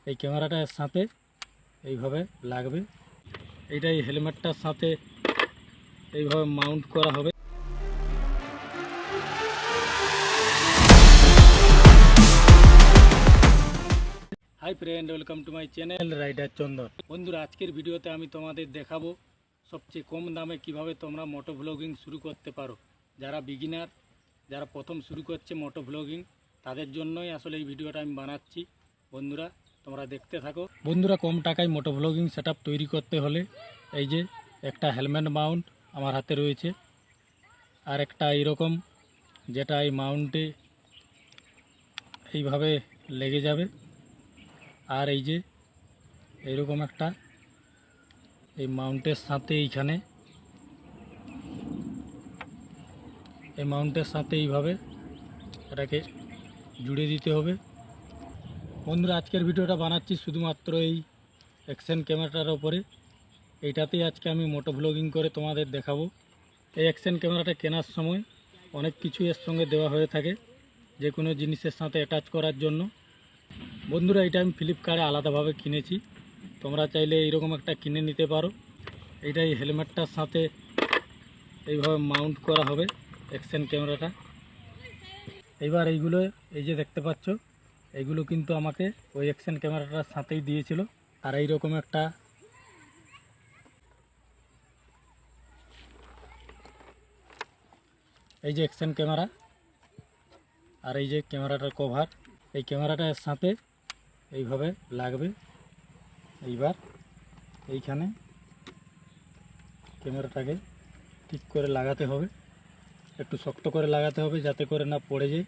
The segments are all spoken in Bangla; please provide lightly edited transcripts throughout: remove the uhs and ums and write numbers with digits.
এই ক্যামেরাটার সাথে এইভাবে লাগবে। এইটা এই হেলমেটটার সাথে এইভাবে মাউন্ট করা হবে। Hi friend, welcome to my channel rider Chandan. বন্ধুরা, আজকের ভিডিওতে আমি তোমাদের দেখাবো সবচেয়ে কম দামে কিভাবে তোমরা মোটো ভ্লগিং শুরু করতে পারো। যারা বিগিনার, যারা প্রথম শুরু করছে মোটো ভ্লগিং, তাদের জন্যই আসলে এই ভিডিওটা আমি বানাচ্ছি। বন্ধুরা, তোমরা দেখতে থাকো। বন্ধুরা, কম টাকায় মোটো ভ্লগিং সেটআপ তৈরি করতে হলে এই যে একটা হেলমেট মাউন্ট আমার হাতে রয়েছে, আর একটা এইরকম, যেটা এই মাউন্টে এইভাবে লেগে যাবে। আর এই যে এইরকম একটা এই মাউন্টের সাথে এইখানে এই মাউন্টের সাথে এইভাবে এটাকে জুড়ে দিতে হবে। বন্ধুরা, আজকের ভিডিওটা বানাচ্ছি শুধুমাত্র এই অ্যাকশন ক্যামেরাটার ওপরে। এইটাতেই আজকে আমি মোটো ভ্লগিং করে তোমাদের দেখাবো। এই অ্যাকশন ক্যামেরাটা কেনার সময় অনেক কিছু এর সঙ্গে দেওয়া হয়ে থাকে, যে কোনো জিনিসের সাথে অ্যাটাচ করার জন্য। বন্ধুরা, এটা আমি ফ্লিপকার্টে আলাদাভাবে কিনেছি, তোমরা চাইলে এইরকম একটা কিনে নিতে পারো। এইটা এই হেলমেটটার সাথে এইভাবে মাউন্ট করা হবে অ্যাকশন ক্যামেরাটা। এইবার এইগুলো এই যে দেখতে পাচ্ছ, এইগুলো কিন্তু আমাকে ওই অ্যাকশন ক্যামেরাটার সাথেই দিয়েছিল। আর এইরকম একটা এই যে অ্যাকশন ক্যামেরা, আর এই যে ক্যামেরাটার কভার, এই ক্যামেরাটার সাথে এইভাবে লাগবে। এইবার এইখানে ক্যামেরাটাকে ঠিক করে লাগাতে হবে, একটু শক্ত করে লাগাতে হবে যাতে করে না পড়ে যায়।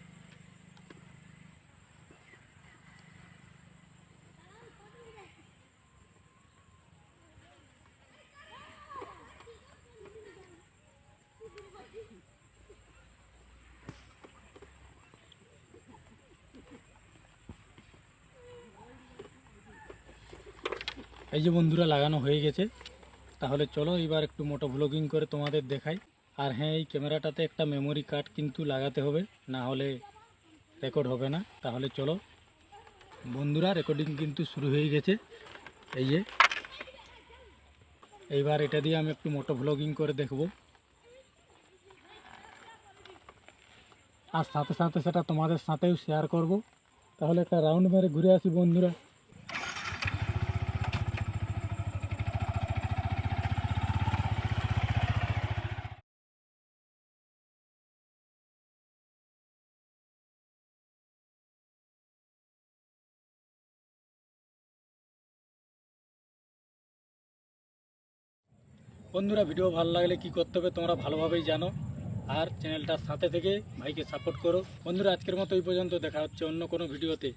এই যে বন্ধুরা, লাগানো হয়ে গেছে। তাহলে চলো এবার একটু মোটো ভ্লগিং করে তোমাদের দেখাই। আর হ্যাঁ, এই ক্যামেরাটাতে একটা মেমোরি কার্ড কিন্তু লাগাতে হবে, না হলে রেকর্ড হবে না। তাহলে চলো বন্ধুরা, রেকর্ডিং কিন্তু শুরু হয়ে গেছে। এই যে এইবার এটা দিয়ে আমি একটু মোটো ভ্লগিং করে দেখব, আর সাথে সাথে সেটা তোমাদের সাথেও শেয়ার করব। তাহলে একটা রাউন্ড মেরে ঘুরে আসি বন্ধুরা। বন্ধুরা, ভিডিও ভালো লাগলে কি করতে হবে তোমরা ভালোভাবেই জানো, আর চ্যানেলটার সাথে থেকে ভাইকে সাপোর্ট করো। বন্ধুরা, আজকের মতো এই পর্যন্ত, দেখা হচ্ছে অন্য কোনো ভিডিওতে।